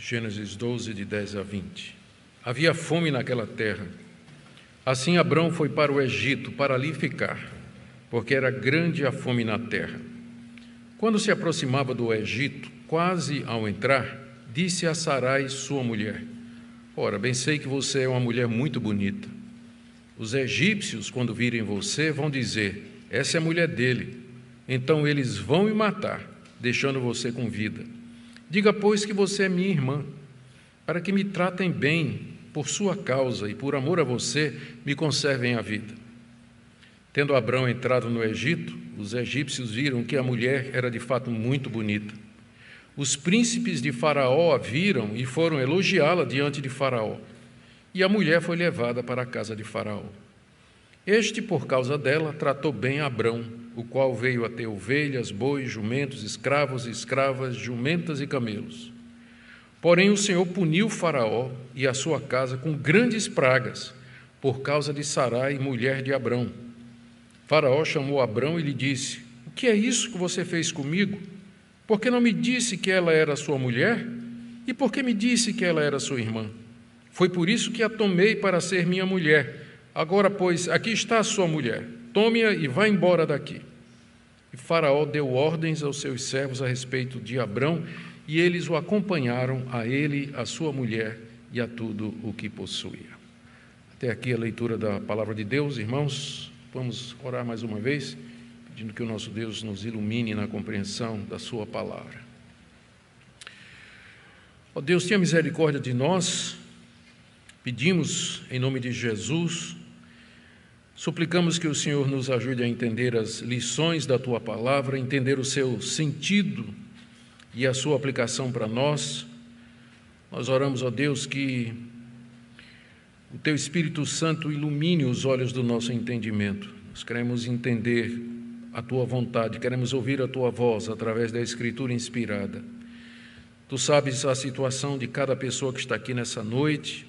Gênesis 12, de 10 a 20. Havia fome naquela terra. Assim Abrão foi para o Egito, para ali ficar, porque era grande a fome na terra. Quando se aproximava do Egito, quase ao entrar, disse a Sarai, sua mulher: Ora, bem sei que você é uma mulher muito bonita. Os egípcios, quando virem você, vão dizer: essa é a mulher dele. Então eles vão me matar, deixando você com vida. Diga, pois, que você é minha irmã, para que me tratem bem por sua causa e por amor a você me conservem a vida. Tendo Abrão entrado no Egito, os egípcios viram que a mulher era de fato muito bonita. Os príncipes de Faraó a viram e foram elogiá-la diante de Faraó. E a mulher foi levada para a casa de Faraó. Este, por causa dela, tratou bem Abrão, o qual veio a ter ovelhas, bois, jumentos, escravos e escravas, jumentas e camelos. Porém, o Senhor puniu Faraó e a sua casa com grandes pragas, por causa de Sarai, mulher de Abrão. Faraó chamou Abrão e lhe disse: O que é isso que você fez comigo? Por que não me disse que ela era sua mulher? E por que me disse que ela era sua irmã? Foi por isso que a tomei para ser minha mulher. Agora, pois, aqui está a sua mulher. Tome-a e vá embora daqui. E Faraó deu ordens aos seus servos a respeito de Abrão, e eles o acompanharam, a ele, a sua mulher e a tudo o que possuía. Até aqui a leitura da palavra de Deus, irmãos. Vamos orar mais uma vez, pedindo que o nosso Deus nos ilumine na compreensão da sua palavra. Ó Deus, tenha misericórdia de nós. Pedimos em nome de Jesus, suplicamos que o Senhor nos ajude a entender as lições da Tua palavra, entender o seu sentido e a sua aplicação para nós. Nós oramos, ó Deus, que o Teu Espírito Santo ilumine os olhos do nosso entendimento. Nós queremos entender a Tua vontade, queremos ouvir a Tua voz através da Escritura inspirada. Tu sabes a situação de cada pessoa que está aqui nessa noite,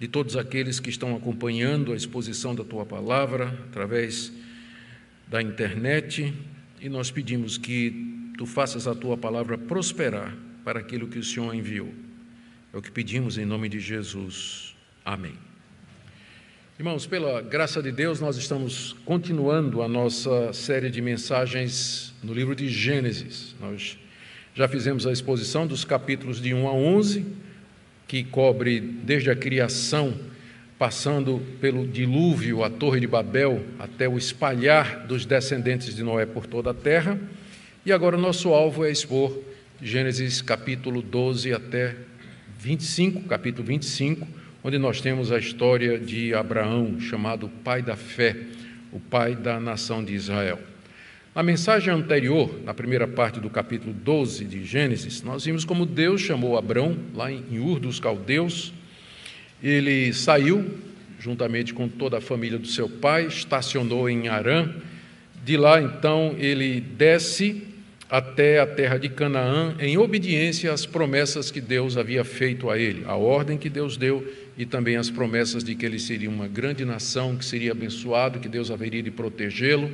de todos aqueles que estão acompanhando a exposição da Tua palavra através da internet, e nós pedimos que Tu faças a Tua palavra prosperar para aquilo que o Senhor enviou. É o que pedimos em nome de Jesus. Amém. Irmãos, pela graça de Deus, nós estamos continuando a nossa série de mensagens no livro de Gênesis. Nós já fizemos a exposição dos capítulos de 1 a 11, que cobre desde a criação, passando pelo dilúvio, a Torre de Babel, até o espalhar dos descendentes de Noé por toda a terra. E agora nosso alvo é expor Gênesis capítulo 12 até 25, capítulo 25, onde nós temos a história de Abraão, chamado pai da fé, o pai da nação de Israel. Na mensagem anterior, na primeira parte do capítulo 12 de Gênesis, nós vimos como Deus chamou Abrão, lá em Ur dos Caldeus. Ele saiu, juntamente com toda a família do seu pai, estacionou em Harã. De lá, então, ele desce até a terra de Canaã, em obediência às promessas que Deus havia feito a ele, a ordem que Deus deu e também as promessas de que ele seria uma grande nação, que seria abençoado, que Deus haveria de protegê-lo,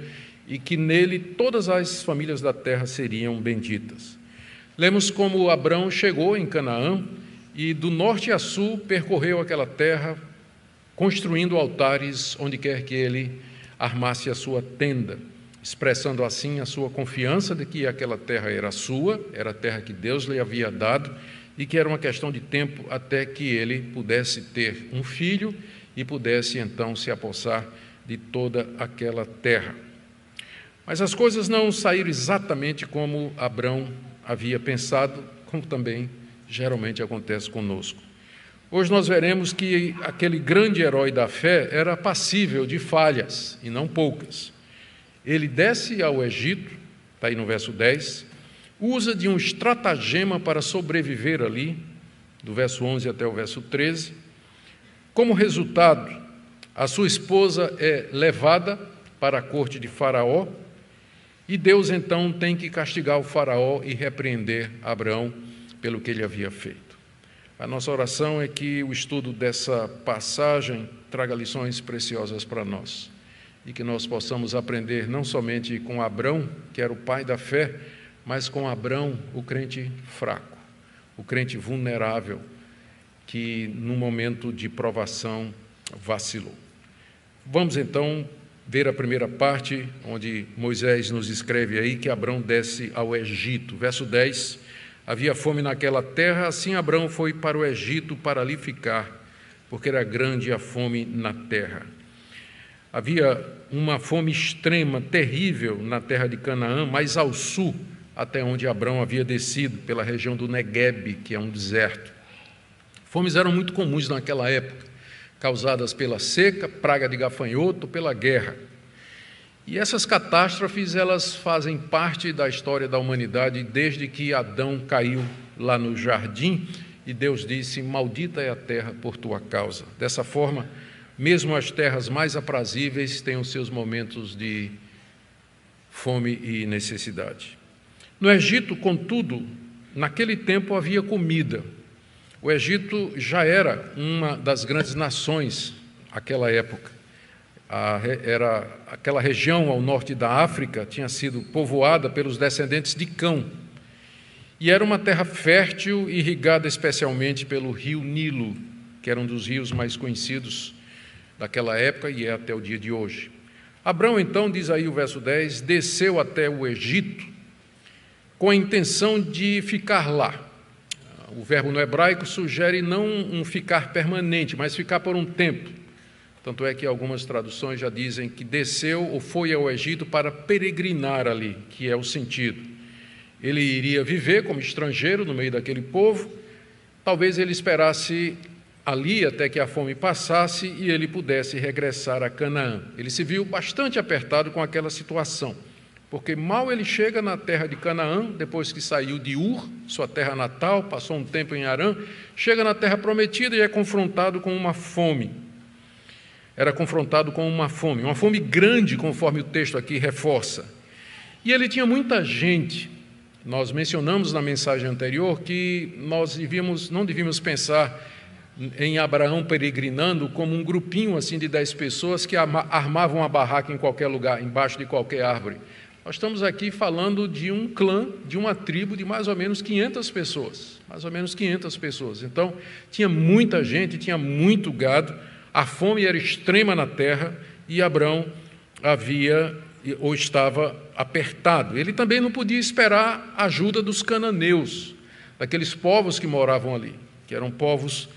e que nele todas as famílias da terra seriam benditas. Lemos como Abrão chegou em Canaã e do norte a sul percorreu aquela terra, construindo altares onde quer que ele armasse a sua tenda, expressando assim a sua confiança de que aquela terra era sua, era a terra que Deus lhe havia dado e que era uma questão de tempo até que ele pudesse ter um filho e pudesse então se apossar de toda aquela terra. Mas as coisas não saíram exatamente como Abrão havia pensado, como também geralmente acontece conosco. Hoje nós veremos que aquele grande herói da fé era passível de falhas, e não poucas. Ele desce ao Egito, está aí no verso 10, usa de um estratagema para sobreviver ali, do verso 11 até o verso 13. Como resultado, a sua esposa é levada para a corte de Faraó, e Deus, então, tem que castigar o Faraó e repreender Abrão pelo que ele havia feito. A nossa oração é que o estudo dessa passagem traga lições preciosas para nós e que nós possamos aprender não somente com Abrão, que era o pai da fé, mas com Abrão, o crente fraco, o crente vulnerável que, num momento de provação, vacilou. Vamos, então, ver a primeira parte, onde Moisés nos escreve aí que Abrão desce ao Egito. Verso 10, havia fome naquela terra, assim Abrão foi para o Egito para ali ficar, porque era grande a fome na terra. Havia uma fome extrema, terrível, na terra de Canaã, mais ao sul, até onde Abrão havia descido, pela região do Neguebe, que é um deserto. Fomes eram muito comuns naquela época, causadas pela seca, praga de gafanhoto, pela guerra. E essas catástrofes, elas fazem parte da história da humanidade desde que Adão caiu lá no jardim e Deus disse: maldita é a terra por tua causa. Dessa forma, mesmo as terras mais aprazíveis têm os seus momentos de fome e necessidade. No Egito, contudo, naquele tempo havia comida. O Egito já era uma das grandes nações naquela época. Aquela região ao norte da África tinha sido povoada pelos descendentes de Cão. E era uma terra fértil, irrigada especialmente pelo rio Nilo, que era um dos rios mais conhecidos daquela época e é até o dia de hoje. Abrão, então, diz aí o verso 10, desceu até o Egito com a intenção de ficar lá. O verbo no hebraico sugere não um ficar permanente, mas ficar por um tempo. Tanto é que algumas traduções já dizem que desceu ou foi ao Egito para peregrinar ali, que é o sentido. Ele iria viver como estrangeiro no meio daquele povo, talvez ele esperasse ali até que a fome passasse e ele pudesse regressar a Canaã. Ele se viu bastante apertado com aquela situação, porque mal ele chega na terra de Canaã, depois que saiu de Ur, sua terra natal, passou um tempo em Harã, chega na terra prometida e é confrontado com uma fome. Era confrontado com uma fome grande, conforme o texto aqui reforça. E ele tinha muita gente. Nós mencionamos na mensagem anterior que nós não devíamos pensar em Abraão peregrinando como um grupinho assim de 10 pessoas que armavam a barraca em qualquer lugar, embaixo de qualquer árvore. Nós estamos aqui falando de um clã, de uma tribo de mais ou menos 500 pessoas. Mais ou menos 500 pessoas. Então, tinha muita gente, tinha muito gado, a fome era extrema na terra e Abrão estava apertado. Ele também não podia esperar a ajuda dos cananeus, daqueles povos que moravam ali, que eram povos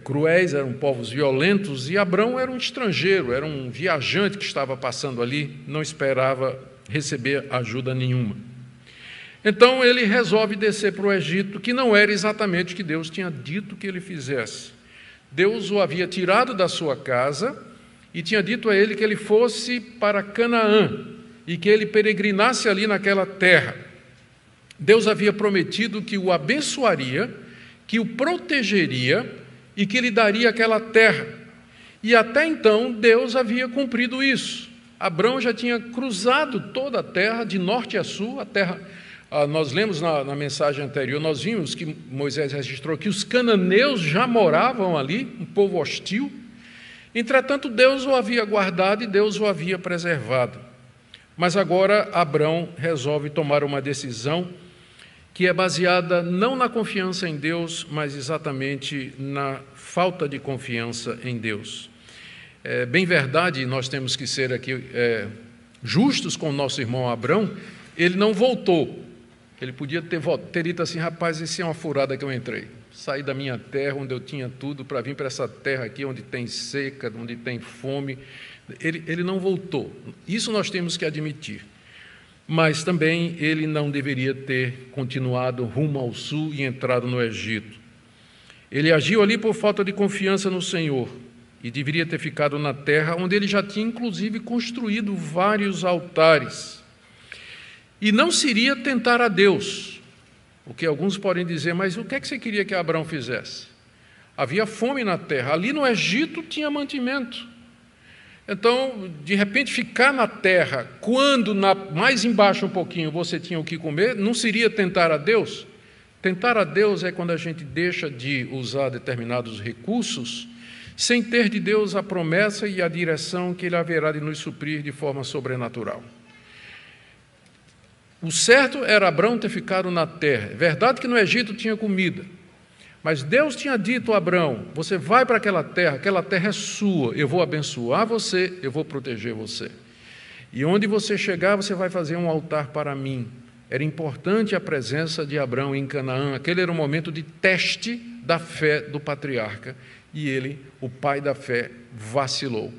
cruéis, eram povos violentos, e Abrão era um estrangeiro, era um viajante que estava passando ali, não esperava receber ajuda nenhuma. Então ele resolve descer para o Egito, que não era exatamente o que Deus tinha dito que ele fizesse. Deus o havia tirado da sua casa e tinha dito a ele que ele fosse para Canaã e que ele peregrinasse ali naquela terra. Deus havia prometido que o abençoaria, que o protegeria e que lhe daria aquela terra. E até então Deus havia cumprido isso. Abrão já tinha cruzado toda a terra, de norte a sul, a terra. Nós lemos na mensagem anterior, nós vimos que Moisés registrou que os cananeus já moravam ali, um povo hostil. Entretanto, Deus o havia guardado e Deus o havia preservado. Mas agora Abrão resolve tomar uma decisão que é baseada não na confiança em Deus, mas exatamente na falta de confiança em Deus. É bem verdade, nós temos que ser aqui justos com o nosso irmão Abrão, ele não voltou. Ele podia ter dito assim: rapaz, isso é uma furada que eu entrei. Saí da minha terra, onde eu tinha tudo, para vir para essa terra aqui, onde tem seca, onde tem fome. Ele não voltou. Isso nós temos que admitir. Mas também ele não deveria ter continuado rumo ao sul e entrado no Egito. Ele agiu ali por falta de confiança no Senhor e deveria ter ficado na terra onde ele já tinha, inclusive, construído vários altares. E não seria tentar a Deus, o que alguns podem dizer: mas o que é que você queria que Abrão fizesse? Havia fome na terra, ali no Egito tinha mantimento. Então, de repente, ficar na terra, quando mais embaixo um pouquinho você tinha o que comer, não seria tentar a Deus? Tentar a Deus é quando a gente deixa de usar determinados recursos, sem ter de Deus a promessa e a direção que Ele haverá de nos suprir de forma sobrenatural. O certo era Abrão ter ficado na terra. É verdade que no Egito tinha comida, Mas Deus tinha dito a Abrão: você vai para aquela terra é sua, eu vou abençoar você, eu vou proteger você. E onde você chegar, você vai fazer um altar para mim. Era importante a presença de Abrão em Canaã. Aquele era um momento de teste da fé do patriarca. E ele, o pai da fé, vacilou.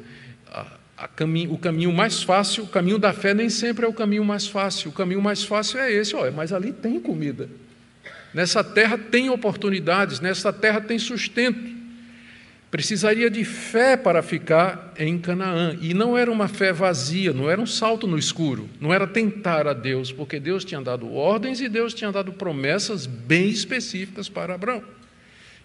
O caminho mais fácil, o caminho da fé nem sempre é o caminho mais fácil. O caminho mais fácil é esse: olha, mas ali tem comida. Nessa terra tem oportunidades, nessa terra tem sustento. Precisaria de fé para ficar em Canaã. E não era uma fé vazia, não era um salto no escuro, não era tentar a Deus, porque Deus tinha dado ordens e Deus tinha dado promessas bem específicas para Abrão.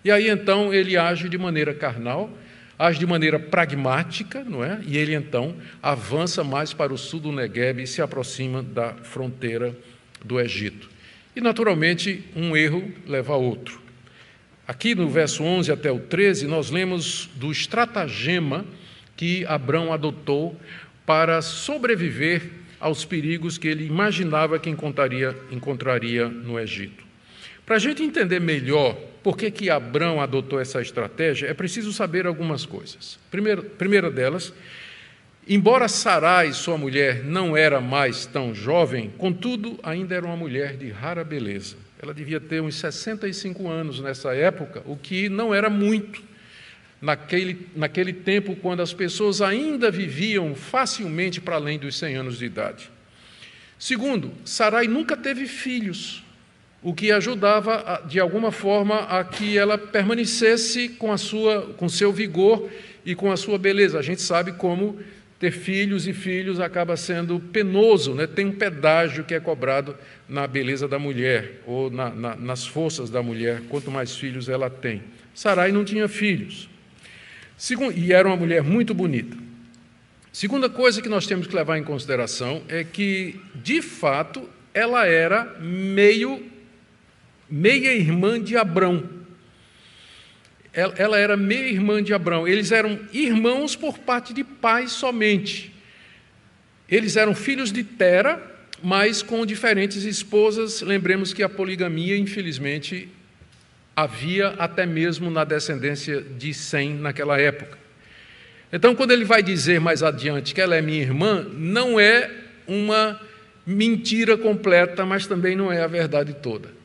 E aí então ele age de maneira carnal, age de maneira pragmática, não é? E ele então avança mais para o sul do Negueb e se aproxima da fronteira do Egito. E naturalmente um erro leva a outro. Aqui no verso 11 até o 13, nós lemos do estratagema que Abrão adotou para sobreviver aos perigos que ele imaginava que encontraria no Egito. Para a gente entender melhor por que Abrão adotou essa estratégia, é preciso saber algumas coisas. Primeira delas, embora Sarai, sua mulher, não era mais tão jovem, contudo, ainda era uma mulher de rara beleza. Ela devia ter uns 65 anos nessa época, o que não era muito naquele tempo, quando as pessoas ainda viviam facilmente para além dos 100 anos de idade. Segundo, Sarai nunca teve filhos, o que ajudava, de alguma forma, a que ela permanecesse com seu vigor e com a sua beleza. A gente sabe como ter filhos e filhos acaba sendo penoso, né? Tem um pedágio que é cobrado na beleza da mulher, ou nas forças da mulher, quanto mais filhos ela tem. Sarai não tinha filhos. E era uma mulher muito bonita. Segunda coisa que nós temos que levar em consideração é que, de fato, ela era meia-irmã de Abrão. Ela era meia-irmã de Abrão. Eles eram irmãos por parte de pai somente. Eles eram filhos de Tera, mas com diferentes esposas. Lembremos que a poligamia, infelizmente, havia até mesmo na descendência de Sem naquela época. Então, quando ele vai dizer mais adiante que ela é minha irmã, não é uma mentira completa, mas também não é a verdade toda.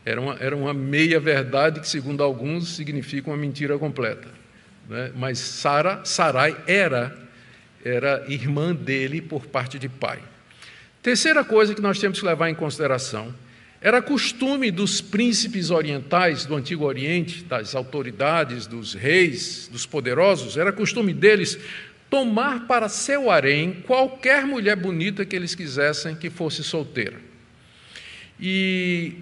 Era uma meia-verdade que, segundo alguns, significa uma mentira completa, né? Mas Sarai era irmã dele por parte de pai. Terceira coisa que nós temos que levar em consideração: era costume dos príncipes orientais do Antigo Oriente, das autoridades, dos reis, dos poderosos, era costume deles tomar para seu harém qualquer mulher bonita que eles quisessem que fosse solteira. E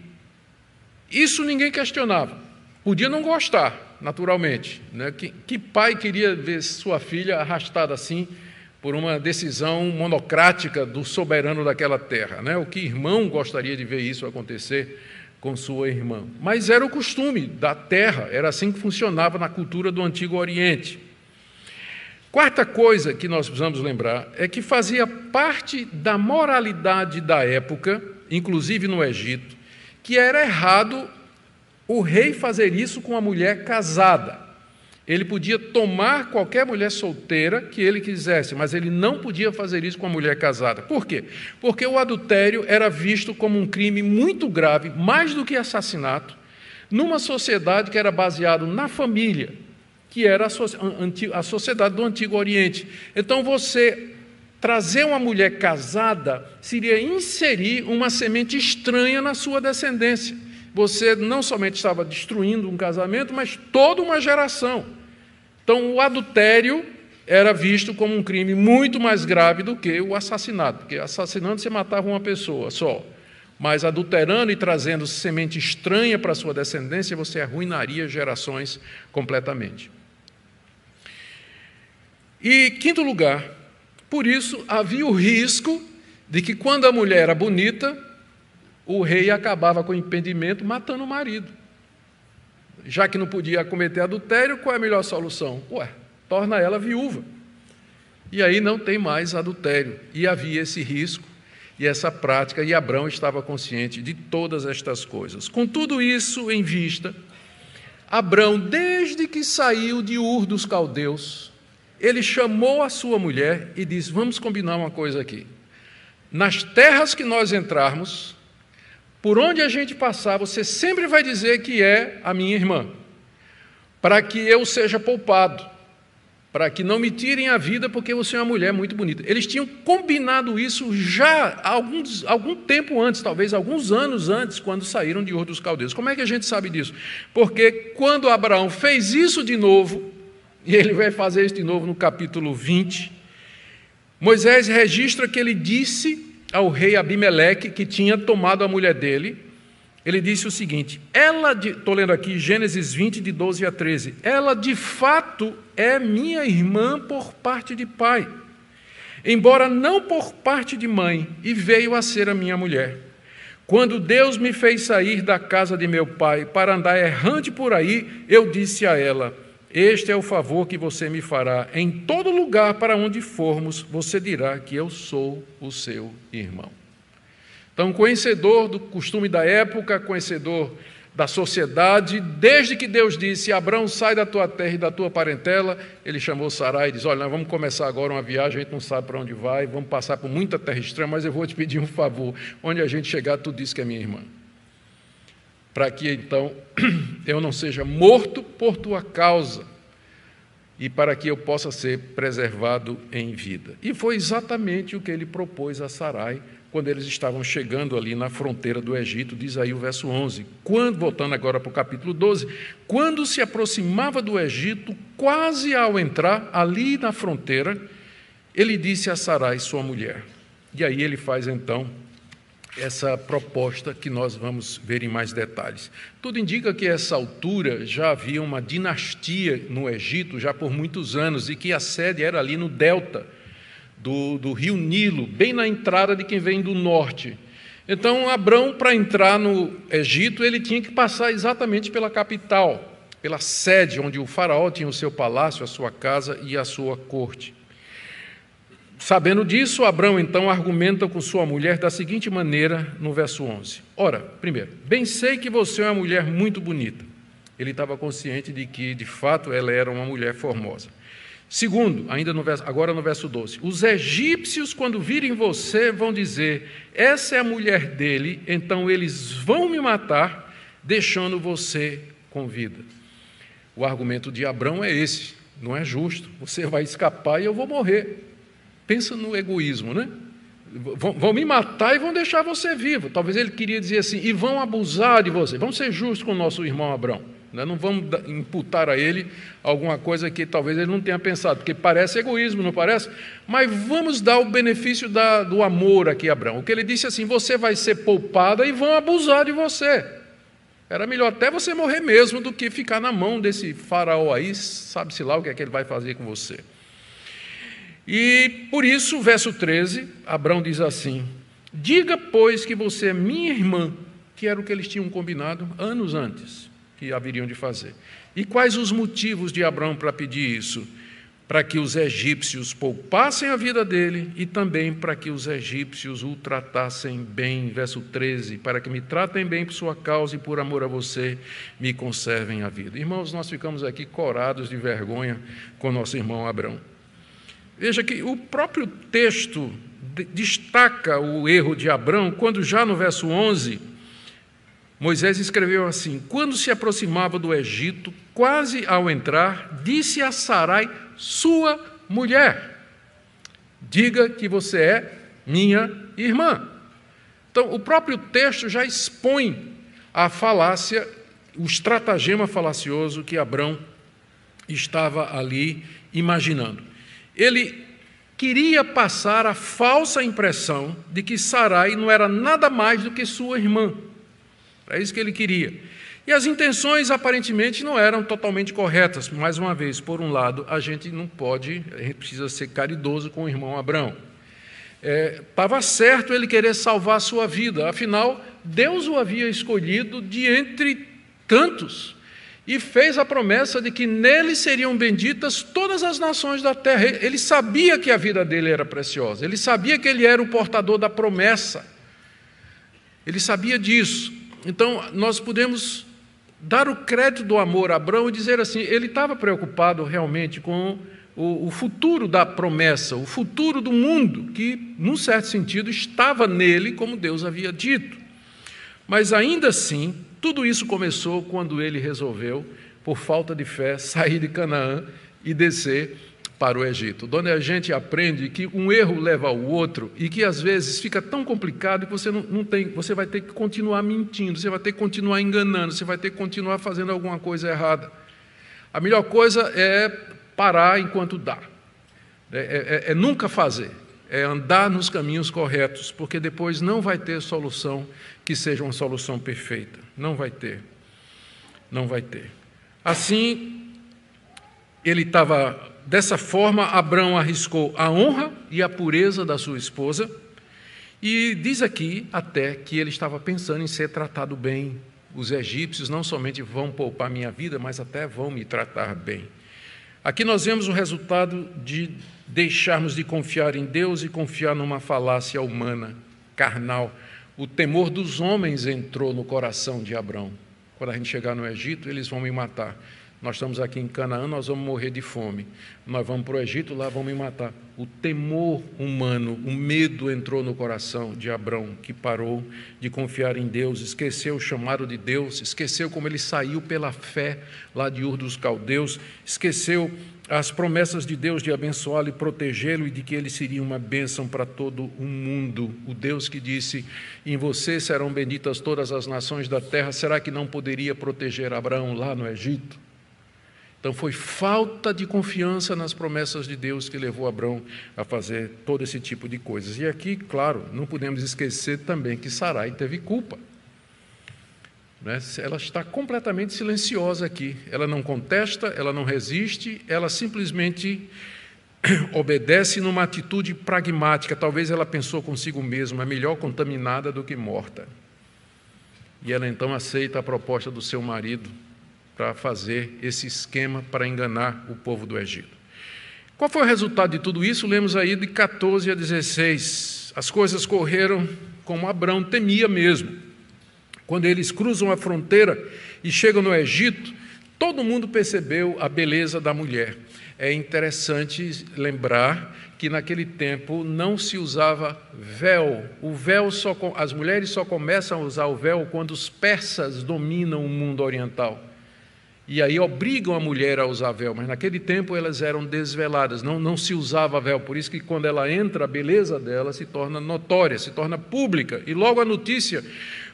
isso ninguém questionava. Podia não gostar, naturalmente, né? Que pai queria ver sua filha arrastada assim por uma decisão monocrática do soberano daquela terra, né? O que irmão gostaria de ver isso acontecer com sua irmã? Mas era o costume da terra, era assim que funcionava na cultura do Antigo Oriente. Quarta coisa que nós precisamos lembrar é que fazia parte da moralidade da época, inclusive no Egito, que era errado o rei fazer isso com a mulher casada. Ele podia tomar qualquer mulher solteira que ele quisesse, mas ele não podia fazer isso com a mulher casada. Por quê? Porque o adultério era visto como um crime muito grave, mais do que assassinato, numa sociedade que era baseada na família, que era a sociedade do Antigo Oriente. Então, você trazer uma mulher casada seria inserir uma semente estranha na sua descendência. Você não somente estava destruindo um casamento, mas toda uma geração. Então, o adultério era visto como um crime muito mais grave do que o assassinato, porque assassinando você matava uma pessoa só, mas adulterando e trazendo semente estranha para a sua descendência, você arruinaria gerações completamente. E, quinto lugar, por isso, havia o risco de que, quando a mulher era bonita, o rei acabava com o impedimento matando o marido. Já que não podia cometer adultério, qual é a melhor solução? Torna ela viúva. E aí não tem mais adultério. E havia esse risco e essa prática, e Abrão estava consciente de todas estas coisas. Com tudo isso em vista, Abrão, desde que saiu de Ur dos Caldeus, ele chamou a sua mulher e disse: vamos combinar uma coisa aqui. Nas terras que nós entrarmos, por onde a gente passar, você sempre vai dizer que é a minha irmã, para que eu seja poupado, para que não me tirem a vida, porque você é uma mulher muito bonita. Eles tinham combinado isso já algum tempo antes, talvez alguns anos antes, quando saíram de Ur dos Caldeus. Como é que a gente sabe disso? Porque quando Abraão fez isso de novo, e ele vai fazer isso de novo no capítulo 20, Moisés registra que ele disse ao rei Abimeleque, que tinha tomado a mulher dele, ele disse o seguinte, estou lendo aqui Gênesis 20, de 12 a 13, ela de fato é minha irmã por parte de pai, embora não por parte de mãe, e veio a ser a minha mulher. Quando Deus me fez sair da casa de meu pai para andar errante por aí, eu disse a ela, este é o favor que você me fará. Em todo lugar para onde formos, você dirá que eu sou o seu irmão. Então, conhecedor do costume da época, conhecedor da sociedade, desde que Deus disse, Abrão, sai da tua terra e da tua parentela, ele chamou Sarai e disse, olha, nós vamos começar agora uma viagem, a gente não sabe para onde vai, vamos passar por muita terra estranha, mas eu vou te pedir um favor, onde a gente chegar, tu diz que é minha irmã. Para que, então, eu não seja morto por tua causa e para que eu possa ser preservado em vida. E foi exatamente o que ele propôs a Sarai quando eles estavam chegando ali na fronteira do Egito, diz aí o verso 11. Voltando agora para o capítulo 12, quando se aproximava do Egito, quase ao entrar ali na fronteira, ele disse a Sarai, sua mulher. E aí ele faz, então, essa proposta que nós vamos ver em mais detalhes. Tudo indica que, a essa altura, já havia uma dinastia no Egito, já por muitos anos, e que a sede era ali no delta do rio Nilo, bem na entrada de quem vem do norte. Então, Abrão, para entrar no Egito, ele tinha que passar exatamente pela capital, pela sede, onde o faraó tinha o seu palácio, a sua casa e a sua corte. Sabendo disso, Abrão, então, argumenta com sua mulher da seguinte maneira, no verso 11. Ora, primeiro, bem sei que você é uma mulher muito bonita. Ele estava consciente de que, de fato, ela era uma mulher formosa. Segundo, agora no verso 12, os egípcios, quando virem você, vão dizer, essa é a mulher dele, então eles vão me matar, deixando você com vida. O argumento de Abrão é esse, não é justo, você vai escapar e eu vou morrer. Pensa no egoísmo, né? Vão me matar e vão deixar você vivo. Talvez ele queria dizer assim, e vão abusar de você. Vamos ser justos com o nosso irmão Abrão. Não vamos imputar a ele alguma coisa que talvez ele não tenha pensado, porque parece egoísmo, não parece? Mas vamos dar o benefício do amor aqui a Abrão. O que ele disse assim, você vai ser poupada e vão abusar de você. Era melhor até você morrer mesmo do que ficar na mão desse faraó aí, sabe-se lá o que é que ele vai fazer com você. E por isso, verso 13, Abrão diz assim, diga, pois, que você é minha irmã, que era o que eles tinham combinado anos antes, que haveriam de fazer. E quais os motivos de Abrão para pedir isso? Para que os egípcios poupassem a vida dele e também para que os egípcios o tratassem bem, verso 13, para que me tratem bem por sua causa e por amor a você me conservem a vida. Irmãos, nós ficamos aqui corados de vergonha com nosso irmão Abrão. Veja que o próprio texto destaca o erro de Abrão, quando já no verso 11, Moisés escreveu assim, quando se aproximava do Egito, quase ao entrar, disse a Sarai, sua mulher, diga que você é minha irmã. Então, o próprio texto já expõe a falácia, o estratagema falacioso que Abrão estava ali imaginando. Ele queria passar a falsa impressão de que Sarai não era nada mais do que sua irmã. É isso que ele queria. E as intenções, aparentemente, não eram totalmente corretas. Mais uma vez, por um lado, a gente precisa ser caridoso com o irmão Abrão. Estava certo ele querer salvar a sua vida, afinal, Deus o havia escolhido de entre tantos e fez a promessa de que nele seriam benditas todas as nações da terra. Ele sabia que a vida dele era preciosa, ele sabia que ele era o portador da promessa, ele sabia disso. Então, nós podemos dar o crédito do amor a Abrão e dizer assim, ele estava preocupado realmente com o futuro da promessa, o futuro do mundo, que, num certo sentido, estava nele, como Deus havia dito. Mas, ainda assim, tudo isso começou quando ele resolveu, por falta de fé, sair de Canaã e descer para o Egito, onde a gente aprende que um erro leva ao outro e que, às vezes, fica tão complicado que você vai ter que continuar mentindo, você vai ter que continuar enganando, você vai ter que continuar fazendo alguma coisa errada. A melhor coisa é parar enquanto dá, é nunca fazer, é andar nos caminhos corretos, porque depois não vai ter solução que seja uma solução perfeita, não vai ter. Assim, ele estava, dessa forma, Abrão arriscou a honra e a pureza da sua esposa, e diz aqui até que ele estava pensando em ser tratado bem. Os egípcios não somente vão poupar minha vida, mas até vão me tratar bem. Aqui nós vemos o resultado de deixarmos de confiar em Deus e confiar numa falácia humana, carnal. O temor dos homens entrou no coração de Abrão. Quando a gente chegar no Egito, eles vão me matar. Nós estamos aqui em Canaã, nós vamos morrer de fome. Nós vamos para o Egito, lá vão me matar. O temor humano, o medo entrou no coração de Abrão, que parou de confiar em Deus, esqueceu o chamado de Deus, esqueceu como ele saiu pela fé lá de Ur dos Caldeus, esqueceu as promessas de Deus de abençoá-lo e protegê-lo e de que ele seria uma bênção para todo o mundo. O Deus que disse, em você serão benditas todas as nações da terra, será que não poderia proteger Abraão lá no Egito? Então, foi falta de confiança nas promessas de Deus que levou Abrão a fazer todo esse tipo de coisas. E aqui, claro, não podemos esquecer também que Sarai teve culpa. Ela está completamente silenciosa aqui. Ela não contesta, ela não resiste, ela simplesmente obedece numa atitude pragmática. Talvez ela pensou consigo mesma, é melhor contaminada do que morta. E ela então aceita a proposta do seu marido para fazer esse esquema para enganar o povo do Egito. Qual foi o resultado de tudo isso? Lemos aí de 14 a 16. As coisas correram como Abrão temia mesmo. Quando eles cruzam a fronteira e chegam no Egito, todo mundo percebeu a beleza da mulher. É interessante lembrar que naquele tempo não se usava véu. As mulheres só começam a usar o véu quando os persas dominam o mundo oriental. E aí obrigam a mulher a usar véu, mas naquele tempo elas eram desveladas, não se usava véu, por isso que quando ela entra, a beleza dela se torna notória, se torna pública. E logo a notícia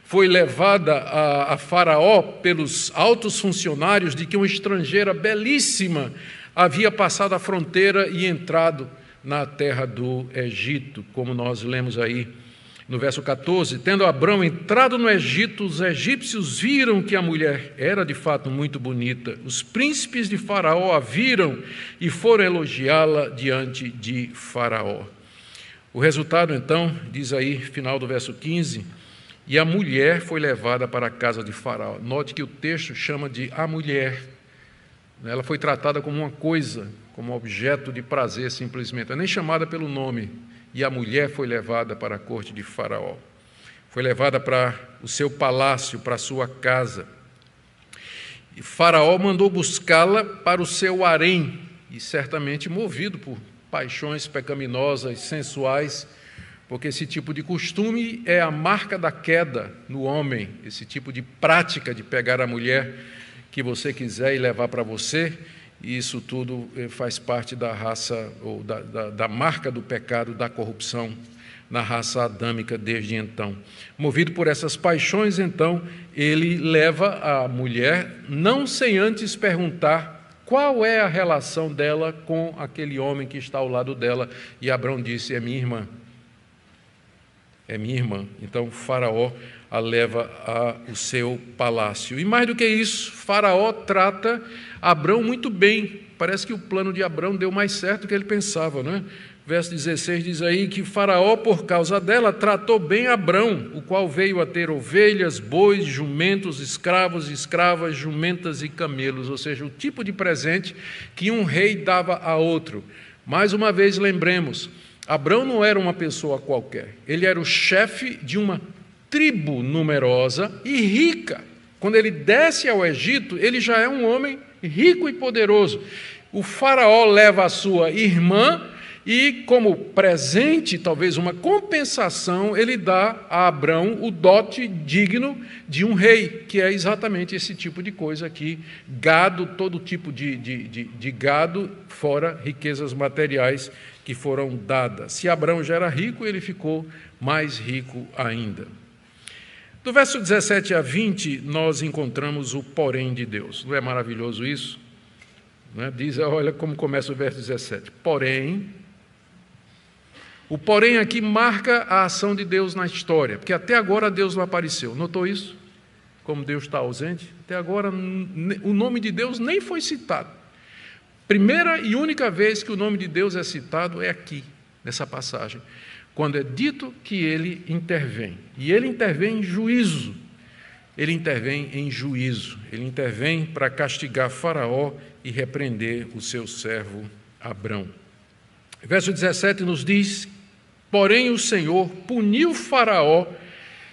foi levada a Faraó pelos altos funcionários de que uma estrangeira belíssima havia passado a fronteira e entrado na terra do Egito, como nós lemos aí no verso 14, tendo Abrão entrado no Egito, os egípcios viram que a mulher era de fato muito bonita. Os príncipes de Faraó a viram e foram elogiá-la diante de Faraó. O resultado, então, diz aí, final do verso 15, e a mulher foi levada para a casa de Faraó. Note que o texto chama de a mulher. Ela foi tratada como uma coisa, como objeto de prazer simplesmente, nem chamada pelo nome. E a mulher foi levada para a corte de Faraó. Foi levada para o seu palácio, para a sua casa. E Faraó mandou buscá-la para o seu harém, e certamente movido por paixões pecaminosas, sensuais, porque esse tipo de costume é a marca da queda no homem, esse tipo de prática de pegar a mulher que você quiser e levar para você. E isso tudo faz parte da raça, ou da marca do pecado, da corrupção na raça adâmica desde então. Movido por essas paixões, então, ele leva a mulher, não sem antes perguntar qual é a relação dela com aquele homem que está ao lado dela. E Abrão disse, é minha irmã. É minha irmã. Então, Faraó a leva ao seu palácio. E mais do que isso, Faraó trata Abrão muito bem. Parece que o plano de Abrão deu mais certo do que ele pensava, não é? Verso 16 diz aí que Faraó, por causa dela, tratou bem Abrão, o qual veio a ter ovelhas, bois, jumentos, escravos, escravas, jumentas e camelos, ou seja, o tipo de presente que um rei dava a outro. Mais uma vez, lembremos, Abrão não era uma pessoa qualquer, ele era o chefe de uma tribo numerosa e rica. Quando ele desce ao Egito, ele já é um homem rico e poderoso. O faraó leva a sua irmã e, como presente, talvez uma compensação, ele dá a Abrão o dote digno de um rei, que é exatamente esse tipo de coisa aqui, gado, todo tipo de gado, fora riquezas materiais que foram dadas. Se Abrão já era rico, ele ficou mais rico ainda. Do verso 17 a 20, nós encontramos o porém de Deus. Não é maravilhoso isso? Diz, olha como começa o verso 17. Porém, o porém aqui marca a ação de Deus na história, porque até agora Deus não apareceu. Notou isso? Como Deus está ausente? Até agora o nome de Deus nem foi citado. Primeira e única vez que o nome de Deus é citado é aqui, nessa passagem, quando é dito que ele intervém. E ele intervém em juízo. Ele intervém em juízo. Ele intervém para castigar Faraó e repreender o seu servo Abrão. Verso 17 nos diz: porém o Senhor puniu Faraó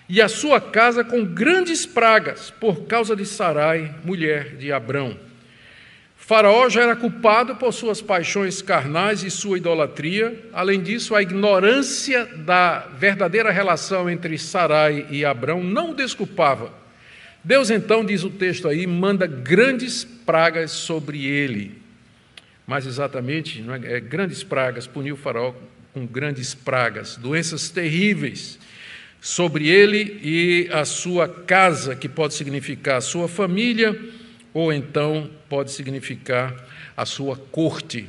e a sua casa com grandes pragas por causa de Sarai, mulher de Abrão. Faraó já era culpado por suas paixões carnais e sua idolatria. Além disso, a ignorância da verdadeira relação entre Sarai e Abrão não o desculpava. Deus, então, diz o texto aí, manda grandes pragas sobre ele. Mais exatamente, grandes pragas, puniu o Faraó com grandes pragas, doenças terríveis sobre ele e a sua casa, que pode significar a sua família, ou então pode significar a sua corte,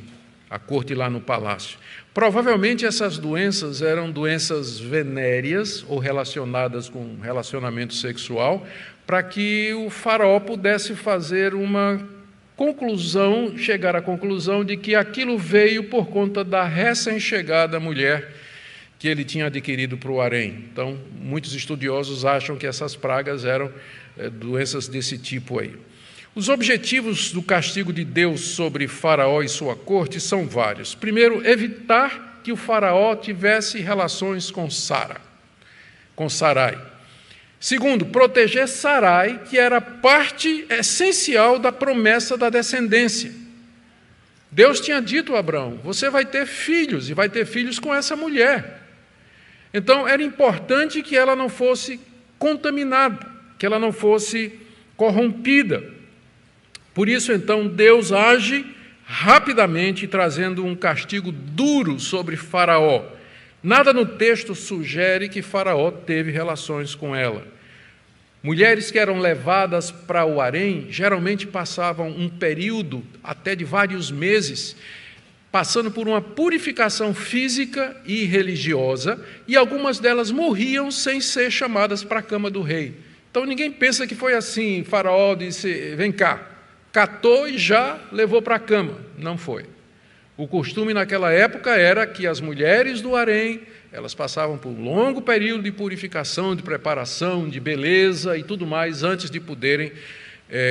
a corte lá no palácio. Provavelmente essas doenças eram doenças venéreas ou relacionadas com relacionamento sexual, para que o faraó pudesse fazer uma conclusão, chegar à conclusão de que aquilo veio por conta da recém-chegada mulher que ele tinha adquirido para o harém. Então, muitos estudiosos acham que essas pragas eram doenças desse tipo aí. Os objetivos do castigo de Deus sobre Faraó e sua corte são vários. Primeiro, evitar que o Faraó tivesse relações com Sarai. Segundo, proteger Sarai, que era parte essencial da promessa da descendência. Deus tinha dito a Abrão: você vai ter filhos, e vai ter filhos com essa mulher. Então, era importante que ela não fosse contaminada, que ela não fosse corrompida. Por isso, então, Deus age rapidamente, trazendo um castigo duro sobre Faraó. Nada no texto sugere que Faraó teve relações com ela. Mulheres que eram levadas para o harém geralmente passavam um período até de vários meses, passando por uma purificação física e religiosa, e algumas delas morriam sem ser chamadas para a cama do rei. Então ninguém pensa que foi assim. Faraó disse: vem cá, catou e já levou para a cama. Não foi. O costume naquela época era que as mulheres do harém, elas passavam por um longo período de purificação, de preparação, de beleza e tudo mais, antes de poderem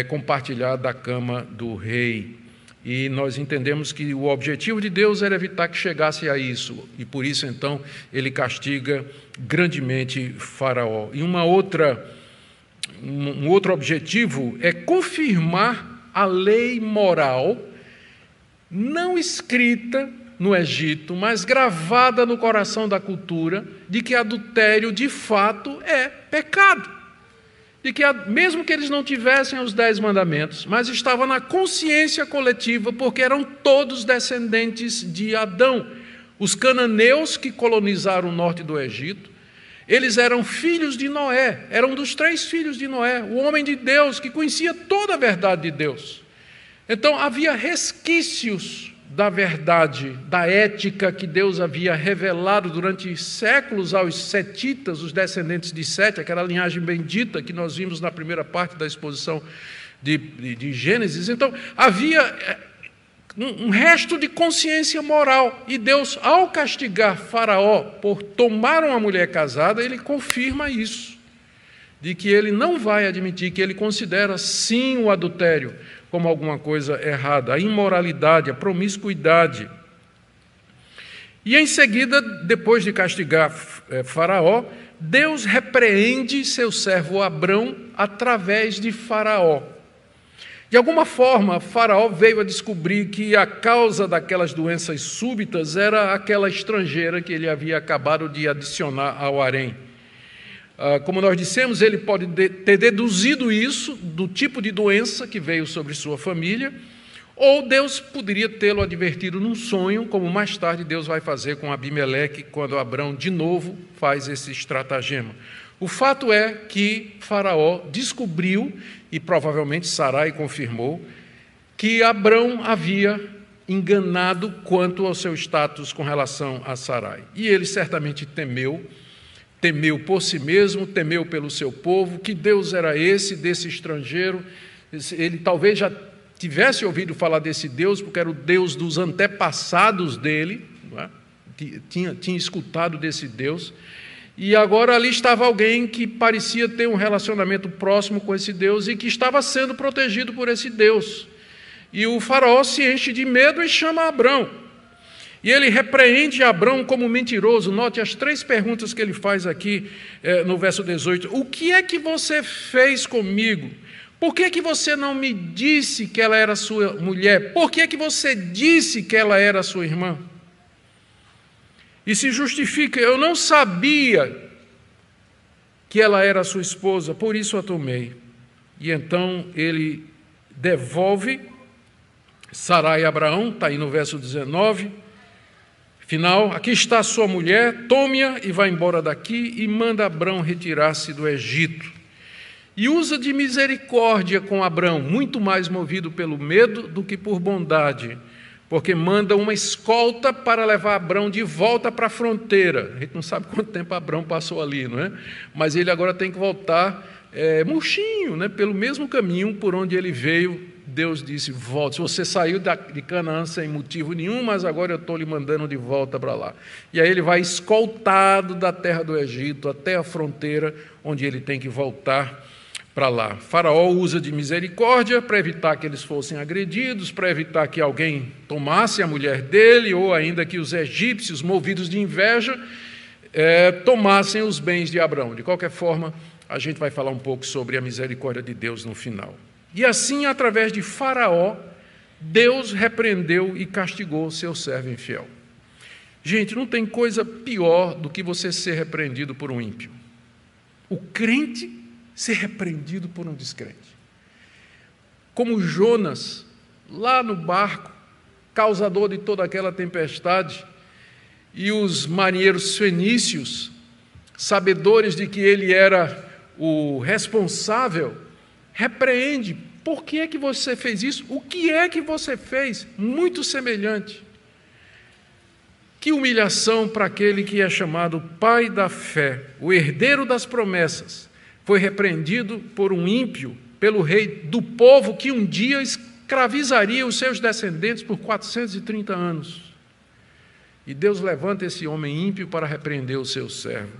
compartilhar da cama do rei. E nós entendemos que o objetivo de Deus era evitar que chegasse a isso, e por isso, então, ele castiga grandemente Faraó. E um outro objetivo é confirmar a lei moral não escrita no Egito, mas gravada no coração da cultura, de que adultério de fato é pecado. De que, mesmo que eles não tivessem os 10 mandamentos, mas estava na consciência coletiva, porque eram todos descendentes de Adão. Os cananeus que colonizaram o norte do Egito, eles eram filhos de Noé, eram dos 3 filhos de Noé, o homem de Deus que conhecia toda a verdade de Deus. Então, havia resquícios da verdade, da ética que Deus havia revelado durante séculos aos setitas, os descendentes de Sete, aquela linhagem bendita que nós vimos na primeira parte da exposição de Gênesis. Então, havia um resto de consciência moral. E Deus, ao castigar Faraó por tomar uma mulher casada, ele confirma isso, de que ele não vai admitir, que ele considera sim o adultério como alguma coisa errada, a imoralidade, a promiscuidade. E em seguida, depois de castigar Faraó, Deus repreende seu servo Abrão através de Faraó. De alguma forma, Faraó veio a descobrir que a causa daquelas doenças súbitas era aquela estrangeira que ele havia acabado de adicionar ao harém. Como nós dissemos, ele pode ter deduzido isso do tipo de doença que veio sobre sua família, ou Deus poderia tê-lo advertido num sonho, como mais tarde Deus vai fazer com Abimeleque, quando Abrão de novo faz esse estratagema. O fato é que Faraó descobriu, e provavelmente Sarai confirmou, que Abrão havia enganado quanto ao seu status com relação a Sarai. E ele certamente temeu por si mesmo, temeu pelo seu povo. Que Deus era esse, desse estrangeiro? Ele talvez já tivesse ouvido falar desse Deus, porque era o Deus dos antepassados dele, não é? tinha escutado desse Deus, e agora ali estava alguém que parecia ter um relacionamento próximo com esse Deus e que estava sendo protegido por esse Deus. E o faraó se enche de medo e chama Abrão. E ele repreende Abrão como mentiroso. Note as 3 perguntas que ele faz aqui no verso 18. O que é que você fez comigo? Por que é que você não me disse que ela era sua mulher? Por que é que você disse que ela era sua irmã? E se justifica: eu não sabia que ela era sua esposa, por isso a tomei. E então ele devolve Sarai a Abraão, está aí no verso 19, final: aqui está a sua mulher, tome-a e vá embora daqui, e manda Abrão retirar-se do Egito. E usa de misericórdia com Abrão, muito mais movido pelo medo do que por bondade, porque manda uma escolta para levar Abrão de volta para a fronteira. A gente não sabe quanto tempo Abrão passou ali, não é? Mas ele agora tem que voltar murchinho, né? Pelo mesmo caminho por onde ele veio. Deus disse: volte. Se você saiu de Canaã sem motivo nenhum, mas agora eu estou lhe mandando de volta para lá. E aí ele vai escoltado da terra do Egito até a fronteira, onde ele tem que voltar para lá. Faraó usa de misericórdia para evitar que eles fossem agredidos, para evitar que alguém tomasse a mulher dele, ou ainda que os egípcios, movidos de inveja, tomassem os bens de Abrão. De qualquer forma, a gente vai falar um pouco sobre a misericórdia de Deus no final. E assim, através de Faraó, Deus repreendeu e castigou seu servo infiel. Gente, não tem coisa pior do que você ser repreendido por um ímpio. O crente ser repreendido por um descrente. Como Jonas, lá no barco, causador de toda aquela tempestade, e os marinheiros fenícios, sabedores de que ele era o responsável, repreende. Por que é que você fez isso? O que é que você fez? Muito semelhante. Que humilhação para aquele que é chamado pai da fé, o herdeiro das promessas. Foi repreendido por um ímpio, pelo rei do povo que um dia escravizaria os seus descendentes por 430 anos. E Deus levanta esse homem ímpio para repreender o seu servo.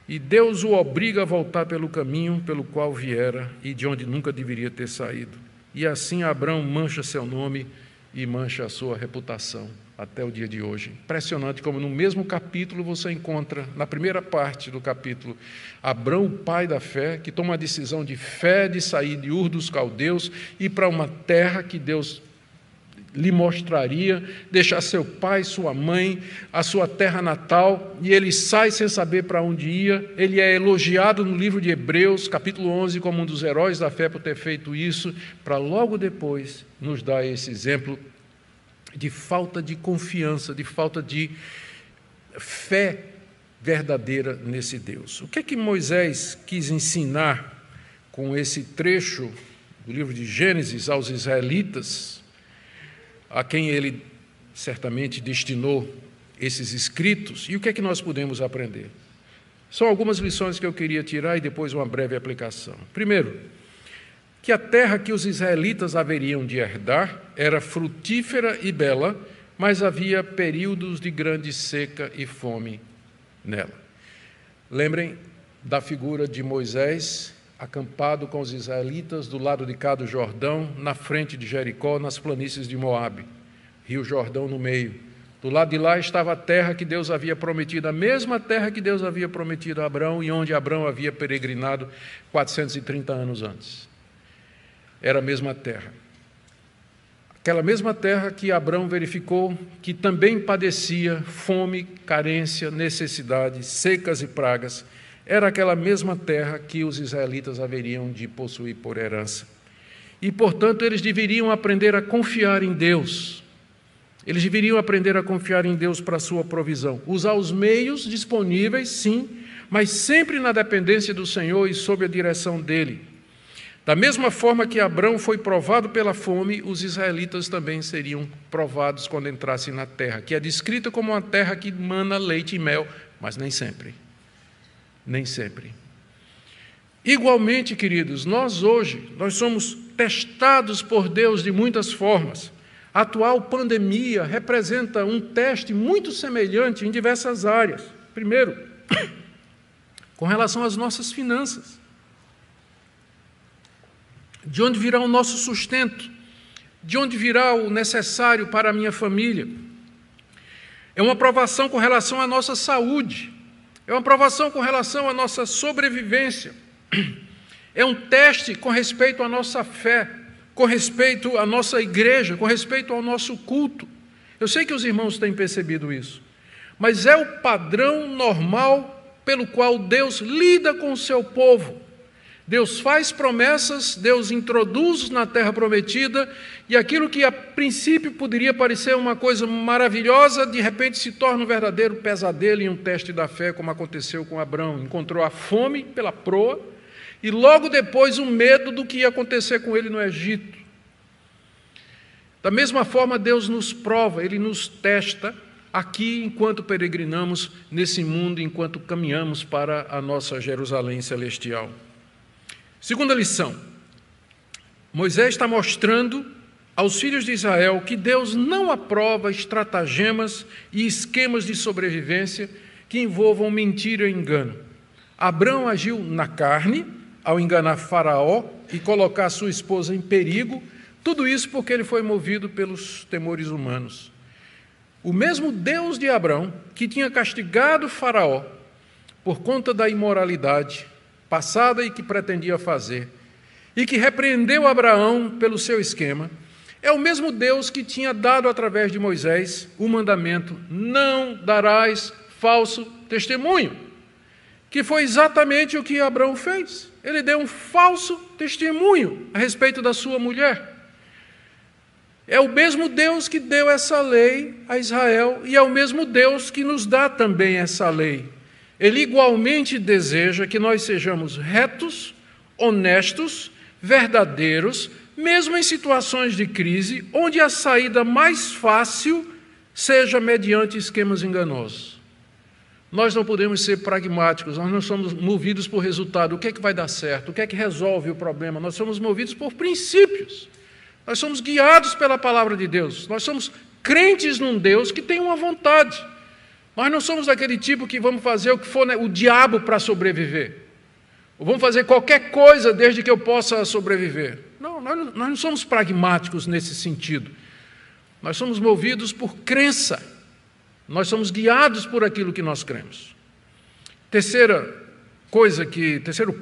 E Deus o obriga a voltar pelo caminho pelo qual viera e de onde nunca deveria ter saído. E assim Abrão mancha seu nome e mancha a sua reputação até o dia de hoje. Impressionante como no mesmo capítulo você encontra, na primeira parte do capítulo, Abrão, o pai da fé, que toma a decisão de fé de sair de Ur dos Caldeus e ir para uma terra que Deus lhe mostraria, deixar seu pai, sua mãe, a sua terra natal, e ele sai sem saber para onde ia. Ele é elogiado no livro de Hebreus, capítulo 11, como um dos heróis da fé por ter feito isso, para logo depois nos dar esse exemplo de falta de confiança, de falta de fé verdadeira nesse Deus. O que é que Moisés quis ensinar com esse trecho do livro de Gênesis aos israelitas, a quem ele certamente destinou esses escritos? E o que é que nós podemos aprender? São algumas lições que eu queria tirar e depois uma breve aplicação. Primeiro, que a terra que os israelitas haveriam de herdar era frutífera e bela, mas havia períodos de grande seca e fome nela. Lembrem da figura de Moisés acampado com os israelitas do lado de cá do Jordão, na frente de Jericó, nas planícies de Moabe, Rio Jordão no meio, Do lado de lá estava a terra que Deus havia prometido, a mesma terra que Deus havia prometido a Abraão e onde Abraão havia peregrinado 430 anos antes. Era a mesma terra. Aquela mesma terra que Abraão verificou que também padecia fome, carência, necessidade, secas e pragas, era aquela mesma terra que os israelitas haveriam de possuir por herança. E, portanto, eles deveriam aprender a confiar em Deus. Eles deveriam aprender a confiar em Deus para a sua provisão. Usar os meios disponíveis, sim, mas sempre na dependência do Senhor e sob a direção dele. Da mesma forma que Abraão foi provado pela fome, os israelitas também seriam provados quando entrassem na terra, que é descrita como uma terra que mana leite e mel, mas nem sempre. Nem sempre. Igualmente, queridos, nós hoje, nós somos testados por Deus de muitas formas. A atual pandemia representa um teste muito semelhante em diversas áreas. Primeiro, com relação às nossas finanças. De onde virá o nosso sustento? De onde virá o necessário para a minha família? É uma provação com relação à nossa saúde. É uma provação com relação à nossa sobrevivência. É um teste com respeito à nossa fé, com respeito à nossa igreja, com respeito ao nosso culto. Eu sei que os irmãos têm percebido isso, mas é o padrão normal pelo qual Deus lida com o seu povo. Deus faz promessas, Deus introduz na terra prometida, e aquilo que a princípio poderia parecer uma coisa maravilhosa, de repente se torna um verdadeiro pesadelo e um teste da fé, como aconteceu com Abraão. Encontrou a fome pela proa, e logo depois o medo do que ia acontecer com ele no Egito. Da mesma forma, Deus nos prova, Ele nos testa aqui enquanto peregrinamos nesse mundo, enquanto caminhamos para a nossa Jerusalém celestial. Segunda lição, Moisés está mostrando aos filhos de Israel que Deus não aprova estratagemas e esquemas de sobrevivência que envolvam mentira e engano. Abraão agiu na carne, ao enganar Faraó e colocar sua esposa em perigo, tudo isso porque ele foi movido pelos temores humanos. O mesmo Deus de Abraão, que tinha castigado Faraó por conta da imoralidade passada e que pretendia fazer, e que repreendeu Abraão pelo seu esquema, é o mesmo Deus que tinha dado através de Moisés o mandamento: não darás falso testemunho, que foi exatamente o que Abraão fez. Ele deu um falso testemunho a respeito da sua mulher. É o mesmo Deus que deu essa lei a Israel e é o mesmo Deus que nos dá também essa lei. Ele igualmente deseja que nós sejamos retos, honestos, verdadeiros, mesmo em situações de crise, onde a saída mais fácil seja mediante esquemas enganosos. Nós não podemos ser pragmáticos, nós não somos movidos por resultado. O que é que vai dar certo? O que é que resolve o problema? Nós somos movidos por princípios. Nós somos guiados pela palavra de Deus. Nós somos crentes num Deus que tem uma vontade. Nós não somos daquele tipo que vamos fazer o que for o diabo para sobreviver. Ou vamos fazer qualquer coisa desde que eu possa sobreviver. Não, nós não somos pragmáticos nesse sentido. Nós somos movidos por crença. Nós somos guiados por aquilo que nós cremos. Terceiro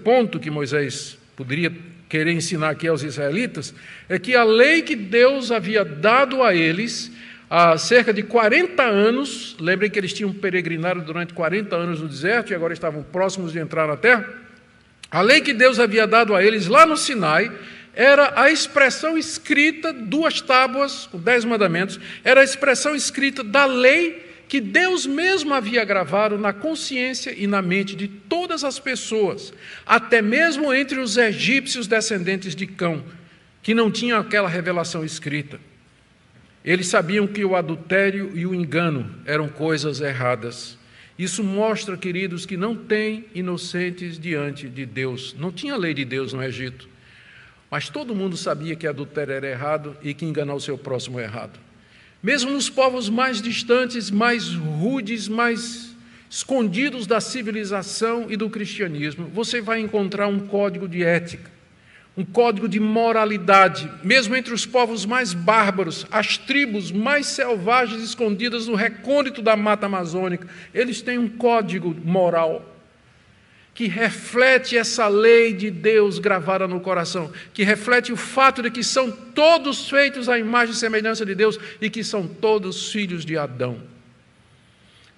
ponto que Moisés poderia querer ensinar aqui aos israelitas é que a lei que Deus havia dado a eles há cerca de 40 anos, lembrem que eles tinham peregrinado durante 40 anos no deserto e agora estavam próximos de entrar na terra. A lei que Deus havia dado a eles lá no Sinai era a expressão escrita, 2 tábuas, com 10 mandamentos, era a expressão escrita da lei que Deus mesmo havia gravado na consciência e na mente de todas as pessoas, até mesmo entre os egípcios descendentes de Cão, que não tinham aquela revelação escrita. Eles sabiam que o adultério e o engano eram coisas erradas. Isso mostra, queridos, que não tem inocentes diante de Deus. Não tinha lei de Deus no Egito. Mas todo mundo sabia que adultério era errado e que enganar o seu próximo é errado. Mesmo nos povos mais distantes, mais rudes, mais escondidos da civilização e do cristianismo, você vai encontrar um código de ética. um código de moralidade, mesmo entre os povos mais bárbaros, as tribos mais selvagens escondidas no recôndito da mata amazônica, eles têm um código moral que reflete essa lei de Deus gravada no coração, que reflete o fato de que são todos feitos à imagem e semelhança de Deus e que são todos filhos de Adão.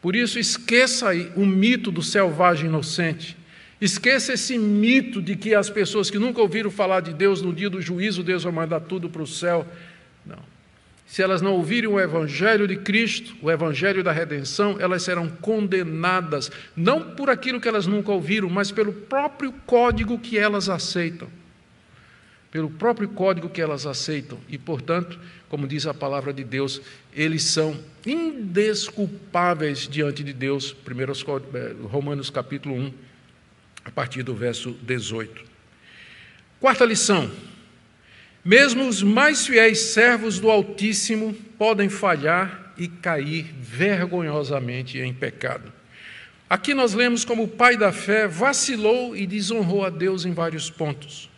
Por isso, esqueça aí o mito do selvagem inocente. Esqueça esse mito de que as pessoas que nunca ouviram falar de Deus, no dia do juízo, Deus vai mandar tudo para o céu. Não. Se elas não ouvirem o Evangelho de Cristo, o Evangelho da redenção, elas serão condenadas, não por aquilo que elas nunca ouviram, mas pelo próprio código que elas aceitam. Pelo próprio código que elas aceitam. E, portanto, como diz a palavra de Deus, eles são indesculpáveis diante de Deus. Romanos capítulo 1, a partir do verso 18. Quarta lição. Mesmo os mais fiéis servos do Altíssimo podem falhar e cair vergonhosamente em pecado. Aqui nós lemos como o pai da fé vacilou e desonrou a Deus em vários pontos.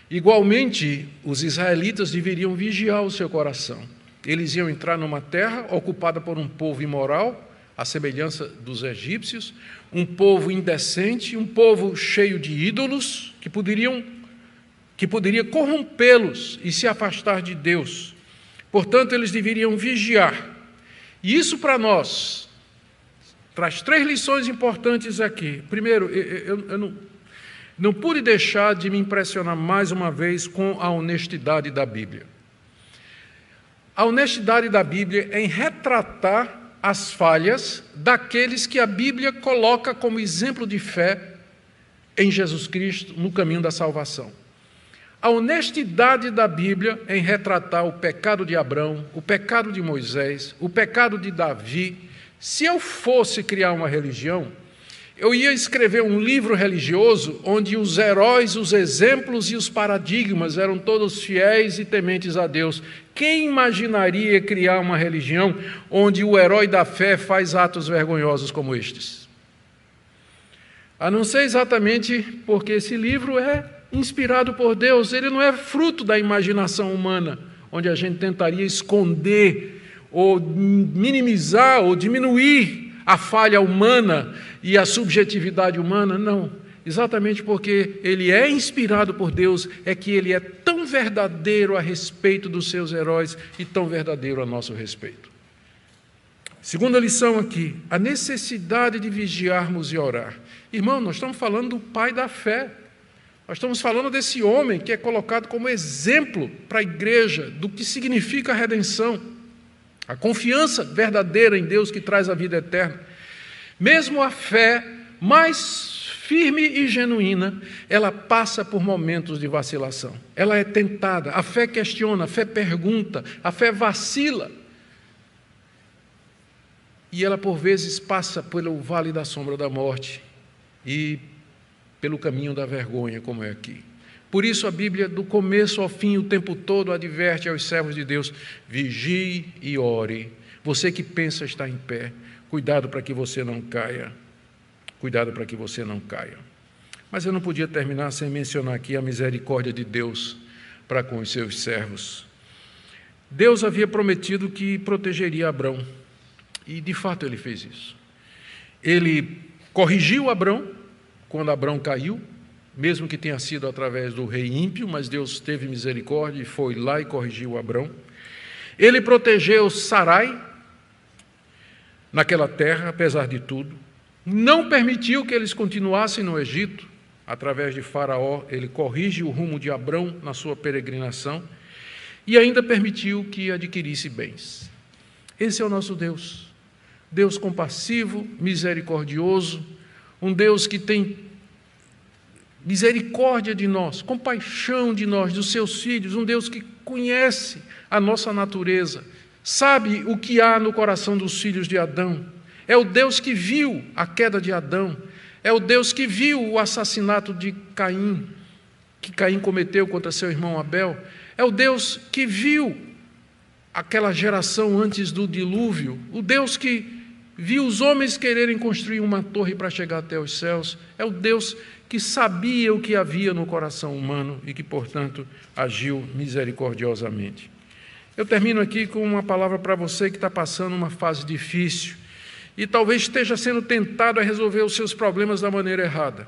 Igualmente, os israelitas deveriam vigiar o seu coração. Eles iam entrar numa terra ocupada por um povo imoral, à semelhança dos egípcios, um povo indecente, um povo cheio de ídolos que poderia corrompê-los e se afastar de Deus. Portanto, eles deveriam vigiar. E isso para nós traz 3 lições importantes aqui. Primeiro, eu não pude deixar de me impressionar mais uma vez com a honestidade da Bíblia. A honestidade da Bíblia em retratar as falhas daqueles que a Bíblia coloca como exemplo de fé em Jesus Cristo, no caminho da salvação. A honestidade da Bíblia em retratar o pecado de Abraão, o pecado de Moisés, o pecado de Davi. Se eu fosse criar uma religião, eu ia escrever um livro religioso onde os heróis, os exemplos e os paradigmas eram todos fiéis e tementes a Deus. Quem imaginaria criar uma religião onde o herói da fé faz atos vergonhosos como estes? A não ser exatamente porque esse livro é inspirado por Deus, ele não é fruto da imaginação humana, onde a gente tentaria esconder ou minimizar ou diminuir a falha humana e a subjetividade humana. Não, exatamente porque ele é inspirado por Deus, é que ele é tão verdadeiro a respeito dos seus heróis e tão verdadeiro a nosso respeito. Segunda lição aqui, a necessidade de vigiarmos e orar. Irmão, nós estamos falando do pai da fé. Nós estamos falando desse homem que é colocado como exemplo para a igreja do que significa a redenção, a confiança verdadeira em Deus que traz a vida eterna. Mesmo a fé mais firme e genuína, ela passa por momentos de vacilação. Ela é tentada, a fé questiona, a fé pergunta, a fé vacila. E ela, por vezes, passa pelo vale da sombra da morte e pelo caminho da vergonha, como é aqui. Por isso a Bíblia, do começo ao fim, o tempo todo, adverte aos servos de Deus: vigie e ore. Você que pensa estar em pé, cuidado para que você não caia. Cuidado para que você não caia. Mas eu não podia terminar sem mencionar aqui a misericórdia de Deus para com os seus servos. Deus havia prometido que protegeria Abrão, e de fato ele fez isso. Ele corrigiu Abrão quando Abrão caiu, mesmo que tenha sido através do rei ímpio, mas Deus teve misericórdia e foi lá e corrigiu Abrão. Ele protegeu Sarai naquela terra, apesar de tudo. Não permitiu que eles continuassem no Egito. Através de Faraó, ele corrige o rumo de Abrão na sua peregrinação e ainda permitiu que adquirisse bens. Esse é o nosso Deus. Deus compassivo, misericordioso, um Deus que tem misericórdia de nós, compaixão de nós, dos seus filhos, um Deus que conhece a nossa natureza, sabe o que há no coração dos filhos de Adão. É o Deus que viu a queda de Adão, é o Deus que viu o assassinato de Caim, que Caim cometeu contra seu irmão Abel, é o Deus que viu aquela geração antes do dilúvio, o Deus que viu os homens quererem construir uma torre para chegar até os céus. É o Deus que sabia o que havia no coração humano e que, portanto, agiu misericordiosamente. Eu termino aqui com uma palavra para você que está passando uma fase difícil e talvez esteja sendo tentado a resolver os seus problemas da maneira errada.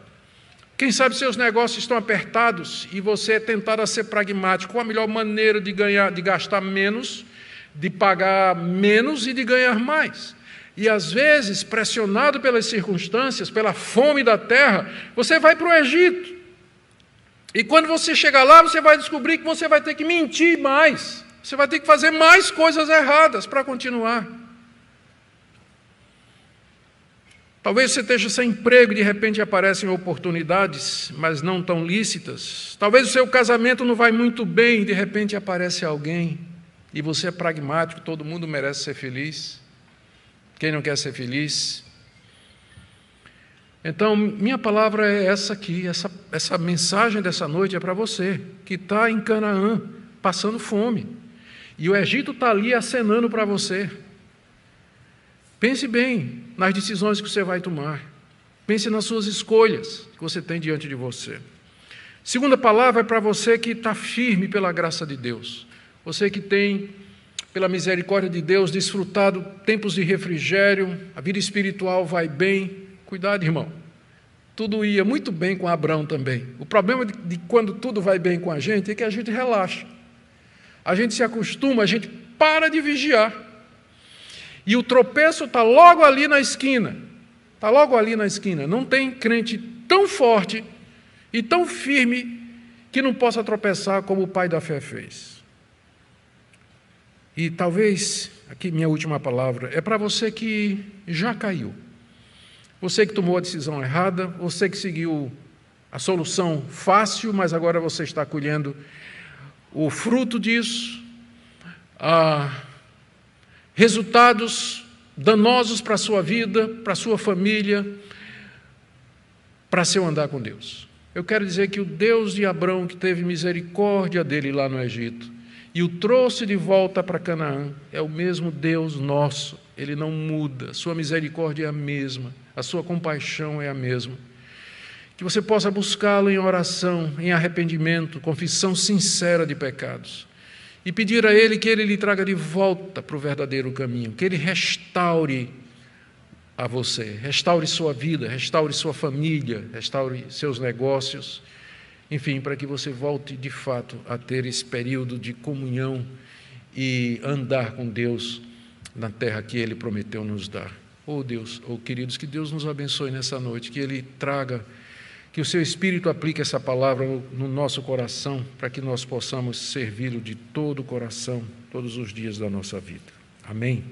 Quem sabe seus negócios estão apertados e você é tentado a ser pragmático. Qual a melhor maneira de gastar menos, de pagar menos e de ganhar mais? E às vezes, pressionado pelas circunstâncias, pela fome da terra, você vai para o Egito. E quando você chegar lá, você vai descobrir que você vai ter que mentir mais. Você vai ter que fazer mais coisas erradas para continuar. Talvez você esteja sem emprego e de repente aparecem oportunidades, mas não tão lícitas. Talvez o seu casamento não vai muito bem e de repente aparece alguém e você é pragmático, todo mundo merece ser feliz. Quem não quer ser feliz? Então, minha palavra é essa aqui, essa mensagem dessa noite é para você, que está em Canaã, passando fome. E o Egito está ali acenando para você. Pense bem nas decisões que você vai tomar. Pense nas suas escolhas que você tem diante de você. Segunda palavra é para você que está firme pela graça de Deus. Você que tem, pela misericórdia de Deus, desfrutado tempos de refrigério, a vida espiritual vai bem. Cuidado, irmão. Tudo ia muito bem com Abraão também. O problema de quando tudo vai bem com a gente é que a gente relaxa. A gente se acostuma, a gente para de vigiar. E o tropeço está logo ali na esquina. Está logo ali na esquina. Não tem crente tão forte e tão firme que não possa tropeçar como o pai da fé fez. E talvez, aqui minha última palavra, é para você que já caiu. Você que tomou a decisão errada, você que seguiu a solução fácil, mas agora você está colhendo o fruto disso, resultados danosos para a sua vida, para a sua família, para seu andar com Deus. Eu quero dizer que o Deus de Abraão, que teve misericórdia dele lá no Egito, e o trouxe de volta para Canaã, é o mesmo Deus nosso, ele não muda, sua misericórdia é a mesma, a sua compaixão é a mesma. Que você possa buscá-lo em oração, em arrependimento, confissão sincera de pecados. E pedir a Ele que Ele lhe traga de volta para o verdadeiro caminho, que Ele restaure a você, restaure sua vida, restaure sua família, restaure seus negócios, enfim, para que você volte de fato a ter esse período de comunhão e andar com Deus na terra que Ele prometeu nos dar. Oh Deus, oh queridos, que Deus nos abençoe nessa noite, que Ele traga, que o Seu Espírito aplique essa palavra no nosso coração, para que nós possamos servi-lo de todo o coração, todos os dias da nossa vida. Amém?